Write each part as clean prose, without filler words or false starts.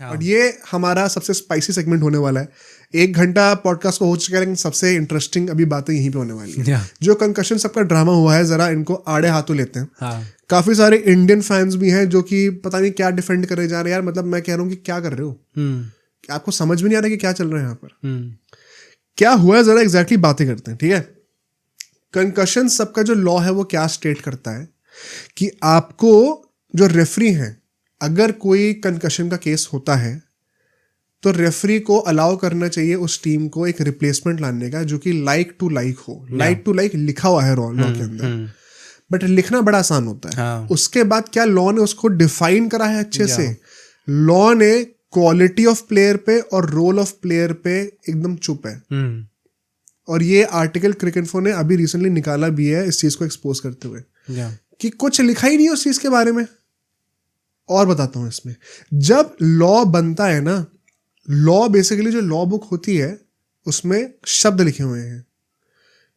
और ये हमारा सबसे स्पाइसी सेगमेंट होने वाला है। 1 घंटा पॉडकास्ट को हो चुका है, लेकिन सबसे इंटरेस्टिंग अभी बातें यहीं पे होने वाली है। जो कंकशन सबका ड्रामा हुआ है, जरा इनको आड़े हाथों लेते हैं। काफी सारे इंडियन फैंस भी हैं जो कि पता नहीं क्या डिफेंड करे जा रहे हैं। यार मतलब मैं कह रहा हूँ कि क्या कर रहे हो, आपको समझ भी नहीं आ रहा कि क्या चल रहा है यहाँ पर, क्या हुआ है, जरा एग्जैक्टली बातें करते हैं, ठीक है। कंकशन सबका जो लॉ है वो क्या स्टेट करता है कि आपको जो रेफरी हैं, अगर कोई कंकशन का केस होता है तो रेफरी को अलाउ करना चाहिए उस टीम को एक रिप्लेसमेंट लाने का जो कि लाइक टू लाइक हो। लाइक टू लाइक लिखा हुआ है लॉ के अंदर, बट लिखना बड़ा आसान होता है। उसके बाद क्या लॉ ने उसको डिफाइन करा है अच्छे से। लॉ ने क्वालिटी ऑफ प्लेयर पे और रोल ऑफ प्लेयर पे एकदम चुप है। और ये आर्टिकल क्रिकेटइन्फो ने अभी रिसेंटली निकाला भी है इस चीज को एक्सपोज करते हुए कि कुछ लिखा ही नहीं उस चीज के बारे में। और बताता हूं, इसमें जब लॉ बनता है ना, लॉ बेसिकली जो लॉ बुक होती है उसमें शब्द लिखे हुए हैं,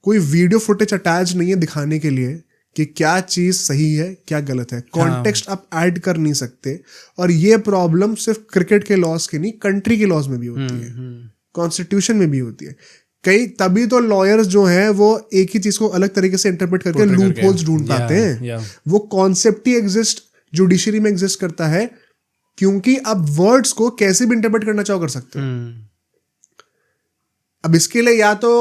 कोई वीडियो फुटेज अटैच नहीं है दिखाने के लिए कि क्या चीज सही है क्या गलत है। कॉन्टेक्स्ट आप ऐड कर नहीं सकते। और ये प्रॉब्लम सिर्फ क्रिकेट के लॉज के नहीं, कंट्री के लॉज में भी होती है, कॉन्स्टिट्यूशन में भी होती है। कई तभी तो लॉयर्स जो हैं वो एक ही चीज को अलग तरीके से इंटरप्रेट करके लूप होल्स ढूंढ पाते हैं। वो कॉन्सेप्ट ही एग्जिस्ट जुडिशरी में एग्जिस्ट करता है, क्योंकि अब वर्ड्स को कैसे भी इंटरप्रेट करना चाहो कर सकते हो। अब इसके लिए या तो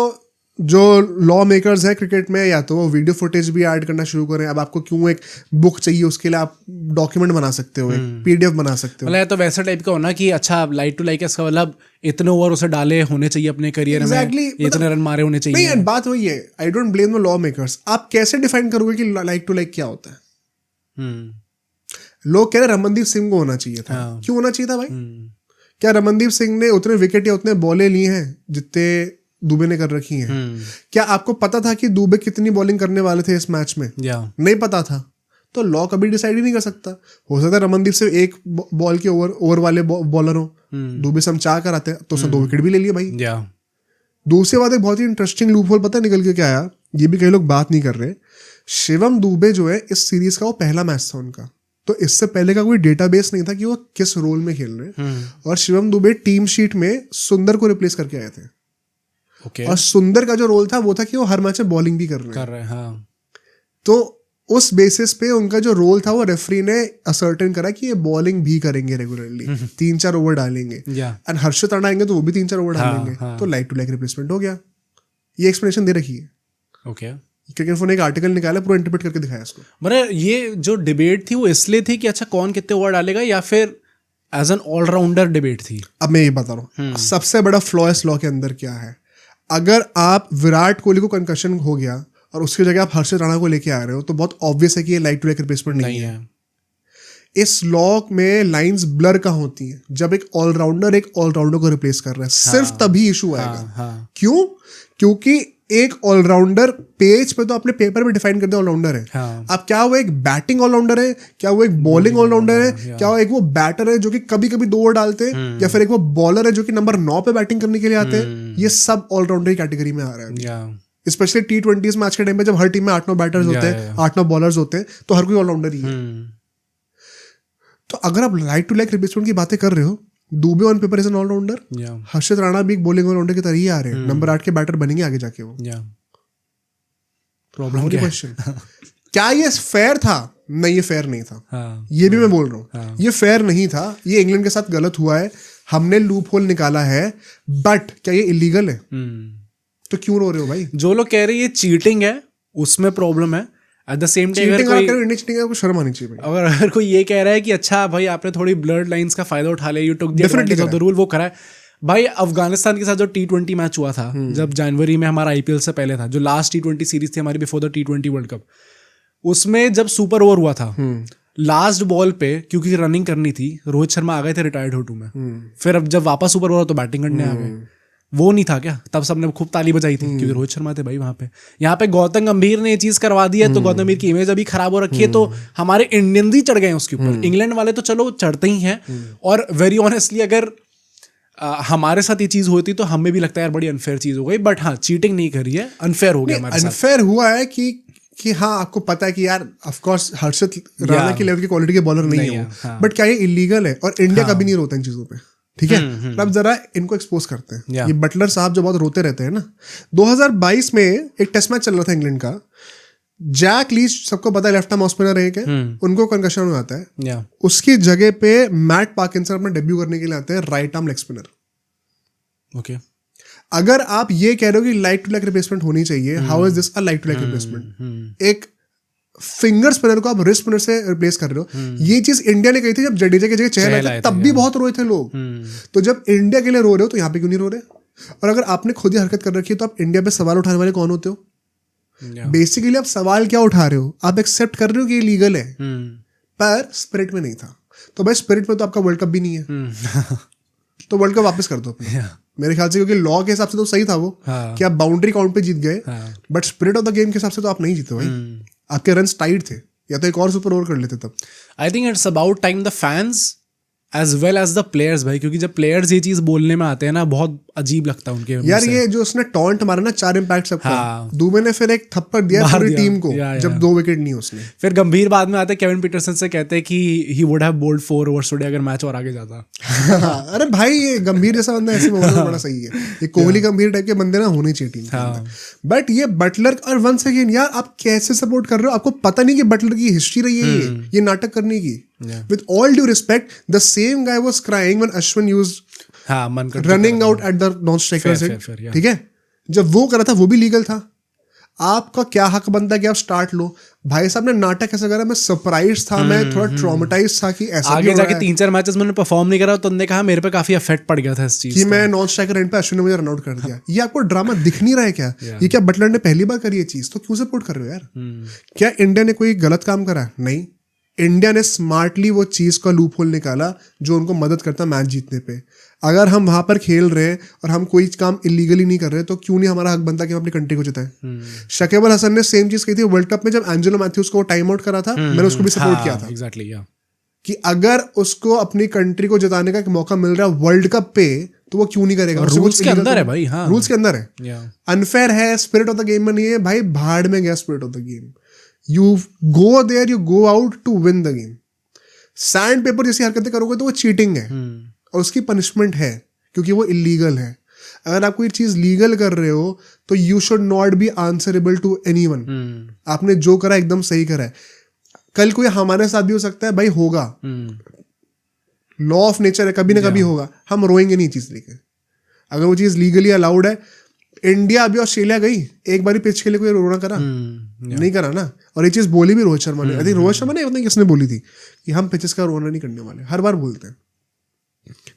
जो लॉ मेकर्स है क्रिकेट में, या तो वो वीडियो फुटेज भी ऐड करना शुरू करें। अब आपको क्यों एक बुक चाहिए, उसके लिए आप डॉक्यूमेंट बना सकते हो, एक पीडीएफ बना सकते हो। मतलब तो वैसा टाइप का होना कि अच्छा लाइट टू लाइक इसका मतलब इतने ओवर उसे डाले होने चाहिए अपने करियर में, इतने रन मारे होने चाहिए। नहीं, बात वही है, I don't blame the law makers. आप कैसे डिफाइन करोगे कि लाइक टू लाइक क्या होता है। लोग कह रहे रमनदीप सिंह को होना चाहिए था। क्यों होना चाहिए था भाई? क्या रमनदीप सिंह ने उतने विकेट या उतने बॉलें ली हैं जितने दुबे ने कर रखी हैं? क्या आपको पता था कि दुबे कितनी बॉलिंग करने वाले थे इस मैच में? नहीं पता था, तो लॉ कभी डिसाइड ही नहीं कर सकता। हो सकता है रमनदीप से एक बॉल के ओवर वाले बॉलर हो, दुबे से हम चाह कर आते तो उसने 2 विकेट भी ले लिए भाई। दूसरी बात, एक बहुत ही इंटरेस्टिंग लूप होल पता है निकल के क्या आया, ये भी कई लोग बात नहीं कर रहे। शिवम दुबे जो है इस सीरीज का वो पहला मैच था उनका, तो इससे पहले का कोई डेटाबेस नहीं था कि वो किस रोल में खेल रहे हैं। और शिवम दुबे टीम शीट में सुंदर को रिप्लेस करके आए थे। और सुंदर का जो रोल था वो था कि वो हर मैच में बॉलिंग भी कर रहे हैं। तो उस बेसिस पे उनका जो रोल था वो रेफरी ने असर्टेन करा कि ये बॉलिंग भी करेंगे रेगुलरली, 3-4 ओवर डालेंगे। एंड हर्षित राणा आएंगे तो वो भी 3-4 ओवर डालेंगे। तो लाइक टू लाइक रिप्लेसमेंट हो गया। ये एक्सप्लेनेशन दे रखी है। क्रिकेटइन्फो ने एक आर्टिकल निकाला, पूरा इंटरप्रेट करके दिखाया इसको। मतलब ये जो डिबेट थी वो इसलिए थी कि अच्छा कौन कितने ओवर डालेगा, या फिर एज एन ऑलराउंडर डिबेट थी? अब मैं ये बता रहा हूँ सबसे बड़ा फ्लॉ इस लॉ के अंदर क्या है। अगर आप विराट कोहली को कंकशन हो गया और उसकी जगह आप हर्षित राणा को लेके आ रहे हो, तो बहुत ऑब्वियस है कि ये लाइक टू लाइक रिप्लेसमेंट नहीं है। इस लॉ में लाइंस ब्लर का होती हैं। जब एक ऑलराउंडर को रिप्लेस कर रहा है, सिर्फ तभी इशू आएगा। क्यों? क्योंकि एक ऑलराउंडर पेज पे तो अपने पेपर में डिफाइन करते ऑलराउंडर है। अब क्या वो एक बैटिंग ऑलराउंडर है, क्या वो एक बॉलिंग ऑलराउंडर है, क्या वो एक वो बैटर है जो कि कभी कभी 2 ओवर डालते हैं, या फिर एक वो बॉलर है जो कि नंबर 9 पे बैटिंग करने के लिए आते हैं। ये सब ऑलराउंडर की कैटेगरी में आ रहा है। स्पेशली T20 मैच के टाइम पे जब हर टीम में 8-9 बैटर्स होते हैं, 8-9 बॉलर्स होते हैं, तो हर कोई ऑलराउंडर ही है। तो अगर आप लाइक टू लाइक रिप्लेसमेंट की बातें कर रहे हो, Dube on paper is an allrounder, Harshit Rana भी एक बॉलिंग ऑलराउंडर की तरह ही आ रहे हैं। नंबर 8 के बैटर बनेंगे आगे जाके वो। प्रॉब्लम क्वेश्चन क्या ये फेयर था? नहीं, ये फेयर नहीं था। ये भी मैं बोल रहा हूँ, ये फेयर नहीं था। ये इंग्लैंड के साथ गलत हुआ है, हमने लूप होल निकाला है, बट क्या ये इलीगल है? तो क्यों रो रहे हो भाई? जो लोग कह रहे हैं ये चीटिंग है, उसमें प्रॉब्लम है। एट द सेम टाइम अगर शर्म आनी चाहिए भाई। अगर कोई ये कह रहा है कि अच्छा भाई आपने थोड़ी ब्लड लाइंस का फायदा उठा लिया, you took the advantage of the rule, वो करा है भाई। अफगानिस्तान के साथ जो T20 मैच हुआ था, जब जनवरी में हमारा IPL से पहले था, जो लास्ट T20 सीरीज थी हमारी before the T20 world cup, उसमें जब सुपर ओवर हुआ था, लास्ट बॉल पे क्योंकि रनिंग करनी थी, रोहित शर्मा आ गए थे रिटायर्ड हो में। फिर अब जब वापस सुपर ओवर तो बैटिंग करने आ गए। वो नहीं था क्या? तब सबने खूब ताली बजाई थी क्योंकि रोहित शर्मा थे भाई वहां पे। यहाँ पे गौतम गंभीर ने ये चीज करवा दी है, तो गौतम गंभीर की इमेज अभी खराब हो रखी है। तो हमारे इंडियन ही चढ़ गए हैं उसके ऊपर। इंग्लैंड वाले तो चलो चढ़ते ही हैं। और वेरी ऑनेस्टली अगर हमारे साथ ये चीज होती तो हमें भी लगता है यार बड़ी अनफेयर चीज हो गई, बट हाँ चीटिंग नहीं करी है, अनफेयर हो गया हमारे साथ। अनफेयर हुआ है कि कि हाँ आपको पता है कि यार ऑफ कोर्स हर्षित राणा की लेवल की क्वालिटी के बॉलर नहीं है वो, बट क्या ये इलीगल है? और इंडिया कभी नहीं रोता इन चीजों पे, ठीक है? अब जरा इनको एक्सपोज करते हैं। ये बटलर साहब जो बहुत रोते रहते हैं ना, 2022 में एक टेस्ट मैच चल रहा था इंग्लैंड का, जैक लीच सबको पता है लेफ्ट आर्म ऑफ स्पिनर है, उनको कंकशन हो जाता है, उसकी जगह पे मैट पार्किंसन अपना डेब्यू करने के लिए आते हैं, right arm leg spinner. Okay, अगर आप ये कह रहे हो कि लाइक टू लाइक रिप्लेसमेंट होनी चाहिए, how is this a like to like replacement? एक फिंगर स्पिनर को आप रिस्ट स्पिनर से रिप्लेस कर रहे हो। ये चीज इंडिया ने कही थी जब जडेजा की जगह चहल आया था, तब भी बहुत रोए थे लोग। तो जब इंडिया के लिए रो रहे हो तो यहाँ पे क्यों नहीं रो रहे? और अगर आपने खुद ही हरकत कर रखी है तो आप इंडिया पे सवाल उठाने वाले कौन होते हो? बेसिकली आप सवाल क्या उठा रहे हो? आप एक्सेप्ट कर रहे हो कि ये लीगल है, पर स्पिरिट में नहीं था। तो भाई स्पिरिट में तो आपका वर्ल्ड कप भी नहीं है, तो वर्ल्ड कप वापस कर दो अपने। मेरे ख्याल से, क्योंकि लॉ के हिसाब से तो सही था वो, कि आप बाउंड्री काउंट पे जीत गए, but spirit of the game के हिसाब से तो आप नहीं जीते भाई। आपके रन्स टाइट थे, या तो एक और सुपर ओवर कर लेते तब। I think it's about time the fans as well as the players भाई, क्योंकि जब प्लेयर्स ये चीज बोलने में आते हैं ना, बहुत अजीब लगता है उनके यार। ये जो उसने टॉन्ट मारा ना 4 इम्पैक्ट सबका, दुबे ने फिर एक थप्पड़ दिया पूरी टीम को, जब 2 विकेट नहीं उसने। फिर गंभीर बाद में आते केविन पीटरसन से कहते हैं कि he would have bowled 4 overs today अगर मैच और आगे जाता। अरे भाई ये गंभीर जैसा बंदा ऐसे बोलना बड़ा सही है। ये कोहली गंभीर टाइप के बंदे ना होने चाहिए टीम। बट ये बटलर, और वंस अगेन यार आप कैसे सपोर्ट कर रहे हो? आपको पता नहीं कि बटलर की हिस्ट्री रही है ये नाटक करने की। With all due respect, the same guy was crying when Ashwin used running out at the non-striker's end, ठीक है? जब वो करा था वो भी लीगल था। आपका क्या हक बनता है कि आप स्टार्ट लो? भाई साहब ने नाटक ऐसा करा, मैं सरप्राइज था, मैं थोड़ा ट्रॉमेटाइज था कि ऐसा आगे जाके 3-4 मैचेस मैंने परफॉर्म नहीं करा, तो उन्होंने कहा मेरे पे काफी इफेक्ट पड़ गया था इस चीज कि मैं नॉन स्ट्राइकर एंड पे अश्विन ने मुझे रन आउट कर दिया। ये आपको ड्रामा दिख नहीं रहा है क्या? ये क्या बटलर ने पहली बार करी ये चीज? तो क्यों सपोर्ट कर रहे हो यार? क्या इंडिया ने कोई गलत काम करा? नहीं, इंडिया ने स्मार्टली वो चीज़ का लूप होल निकाला जो उनको मदद करता मैच जीतने पे। अगर हम वहाँ पर खेल रहे हैं और हम कोई काम इलीगली नहीं कर रहे, तो क्यों नहीं हमारा हक बनता कि हम अपनी कंट्री को जिताएं? शकीब अल हसन ने सेम चीज़ कही थी वर्ल्ड कप में, जब एंजेलो मैथ्यूज को टाइम आउट करा था, मैंने उसको भी सपोर्ट किया था। एग्जैक्टली, कि अगर उसको अपनी कंट्री को जिताने का एक मौका मिल रहा है वर्ल्ड कप पे, तो वो क्यों नहीं करेगा? रूल्स के अंदर है भाई। हाँ, रूल्स के अंदर है। अनफेयर है, स्पिरिट ऑफ द गेम में नहीं है भाई। भाड़ में गया spirit of the game. You go there, you go out to win the game. Sandpaper जैसी हरकतें करोगे तो वो चीटिंग है, और उसकी पनिशमेंट है, क्योंकि वो इलीगल है। अगर आप कोई चीज लीगल कर रहे हो तो you should not be answerable to anyone. आपने जो करा एकदम सही करा है। कल कोई हमारे साथ भी हो सकता है भाई, होगा, लॉ ऑफ नेचर है, कभी ना कभी होगा। हम रोएंगे नहीं चीज लेके। अगर वो चीज लीगली अलाउड है, इंडिया अभी ऑस्ट्रेलिया गई, एक बारी पिच के लिए कोई रोना करा? नहीं करा ना। और ये चीज बोली भी रोहित शर्मा ने, आई थिंक रोहित शर्मा ने, पता नहीं किसने बोली थी कि हम पिचेस का रोना नहीं करने वाले। हर बार बोलते हैं।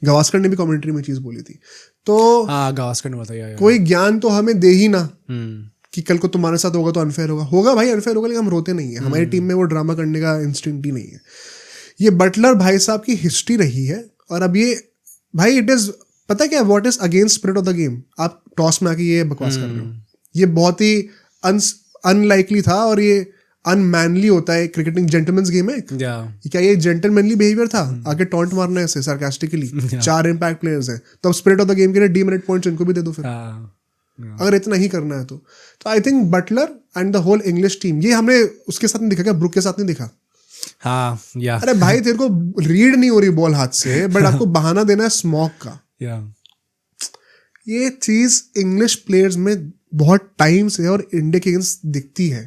गावस्कर ने भी कमेंट्री में चीज बोली थी। तो गावस्कर ने बताया, कोई ज्ञान तो हमें दे ही ना कि कल को तुम्हारे साथ होगा तो अनफेयर होगा भाई, अनफेयर होगा, लेकिन हम रोते नहीं है। हमारी टीम में वो ड्रामा करने का इंस्टिंक्ट ही नहीं है। ये बटलर भाई साहब की हिस्ट्री रही है, और अब ये भाई इट इज, पता क्या, what is against spirit of the game? आप टॉस में आके ये बकवास कर रहे हो। ये बहुत ही अनलाइकली था, और ये अनमैनली होता है। क्रिकेटिंग जेंटलमैन्स गेम है क्या? ये जेंटलमैनली बिहेवियर था? आगे टॉन्ट मारना ऐसे सार्कास्टिकली। 4 इम्पैक्ट प्लेयर्स हैं, तो अब स्पिरिट ऑफ द गेम के लिए डीमेरिट पॉइंट्स इनको भी दे दो फिर, अगर इतना ही करना है तो। I think Butler and the whole English team, ये हमने उसके साथ नहीं देखा क्या? ब्रुक के साथ नहीं देखा? हाँ, अरे भाई तेरे को रीड नहीं हो रही बॉल हाथ से, बट आपको बहाना देना है स्मॉक का। ये चीज इंग्लिश प्लेयर्स में बहुत टाइम से और इंडिया के अगेंस्ट दिखती है।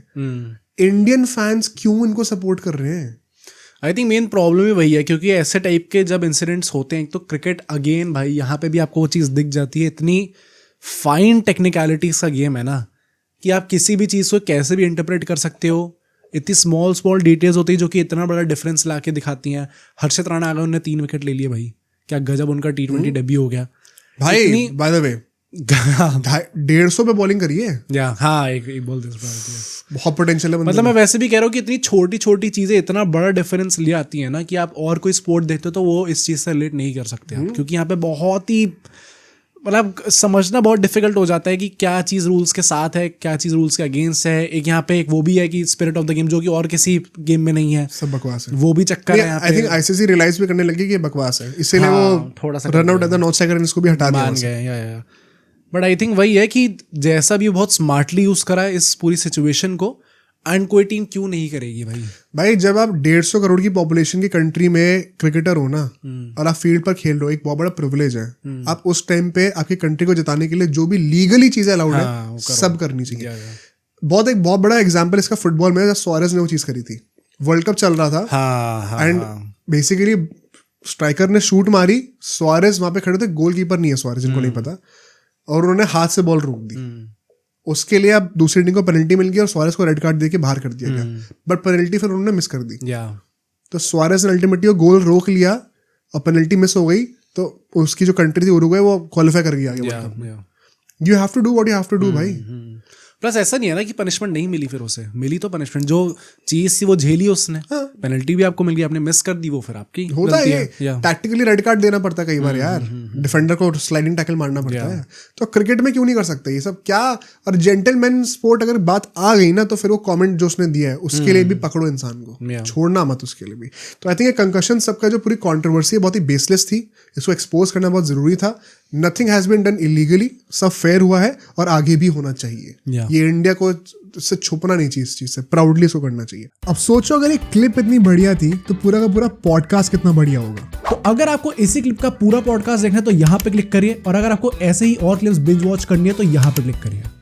इंडियन फैंस क्यों इनको सपोर्ट कर रहे हैं? आई थिंक मेन प्रॉब्लम ही वही है, क्योंकि ऐसे टाइप के जब इंसिडेंट्स होते हैं, तो क्रिकेट अगेन भाई यहाँ पे भी आपको वो चीज़ दिख जाती है। इतनी फाइन टेक्निकलिटीज का गेम है ना, कि आप किसी भी चीज़ को कैसे भी इंटरप्रेट कर सकते हो। इतनी स्मॉल डिटेल्स होती है जो कि इतना बड़ा डिफरेंस ला के दिखाती हैं। हर्षित राणा आ गए, उन्होंने 3 विकेट ले लिए भाई, क्या गजब उनका T20 डेब्यू हो गया भाई। बाय द वे 150 पे बॉलिंग करी है। एक बॉल बहुत पोटेंशियल है। मतलब मैं वैसे भी कह रहा हूँ कि इतनी छोटी छोटी चीजें इतना बड़ा डिफरेंस ले आती है ना, कि आप और कोई स्पोर्ट देखते हो तो वो इस चीज से रिलेट नहीं कर सकते आप, क्योंकि यहाँ पे बहुत ही मतलब समझना बहुत डिफिकल्ट हो जाता है कि क्या चीज़ रूल्स के साथ है, क्या चीज़ रूल्स के अगेंस्ट है। एक यहाँ पे एक वो भी है कि स्पिरिट ऑफ द गेम, जो कि और किसी गेम में नहीं है, सब बकवास है, वो भी चक्कर है। आई थिंक आईसीसी रियलाइज भी करने लगी कि ये बकवास है, इसीलिए वो थोड़ा सा run out at the not striker इसको भी हटा दिया। बट आई थिंक वही है कि जैसा भी बहुत स्मार्टली यूज़ करा है इस पूरी सिचुएशन को, एंड कोई टीम क्यों नहीं करेगी भाई? जब आप 150 करोड़ की पॉपुलेशन की कंट्री में क्रिकेटर हो ना, और आप फील्ड पर खेल रहे हो, एक बहुत बड़ा प्रिविलेज है। आप उस टाइम पे आपकी कंट्री को जिताने के लिए जो भी लीगली चीजें अलाउड है सब करनी चाहिए। एक बहुत बड़ा एग्जाम्पल इसका फुटबॉल में, सुआरेज ने वो चीज करी थी। वर्ल्ड कप चल रहा था एंड बेसिकली स्ट्राइकर ने शूट मारी, सुआरेज वहां पे खड़े थे, गोलकीपर नहीं है सुआरेज, जिनको नहीं पता, और उन्होंने हाथ से बॉल रोक दी। उसके लिए अब दूसरी टीम को पेनल्टी मिल गई और सुआरेज को रेड कार्ड देके बाहर कर दिया गया, बट पेनल्टी फिर उन्होंने मिस कर दी। तो सुआरेज ने अल्टीमेटली गोल रोक लिया और पेनल्टी मिस हो गई, तो उसकी जो कंट्री थी उरुग्वे, वो क्वालिफाई कर गया आगे वर्ल्ड कप में। You have to do what you have to do भाई। प्लस ऐसा नहीं है ना कि पनिशमेंट नहीं मिली, फिर उसे मिली तो पनिशमेंट, जो चीज थी वो झेली उसने। पेनल्टी भी आपको मिल गई, आपने मिस कर दी, वो फिर आपकी होता है। टैक्टिकली रेड कार्ड देना पड़ता है कई बार यार, डिफेंडर को स्लाइडिंग टैकल मारना पड़ता है। तो क्रिकेट में क्यों नहीं कर सकते ये सब क्या? और जेंटलमैन स्पोर्ट अगर बात आ गई ना, तो फिर वो कमेंट जो उसने दिया है उसके लिए भी पकड़ो इंसान को, छोड़ना मत उसके लिए भी। तो आई थिंक कंकशन सबका जो पूरी कॉन्ट्रोवर्सी है बहुत ही बेसलेस थी, इसको एक्सपोज करना बहुत जरूरी था। Nothing has been done illegally, सब फेयर हुआ है और आगे भी होना चाहिए। ये इंडिया को से छुपना नहीं चाहिए, इस चीज से प्राउडली इसको करना चाहिए। अब सोचो अगर एक क्लिप इतनी बढ़िया थी तो पूरा का पूरा पॉडकास्ट कितना बढ़िया होगा। तो अगर आपको इसी क्लिप का पूरा पॉडकास्ट देखना है तो यहाँ पे क्लिक करिए, और अगर आपको ऐसे ही और क्लिप्स बिंज वॉच करनी है तो यहाँ पे क्लिक करिए।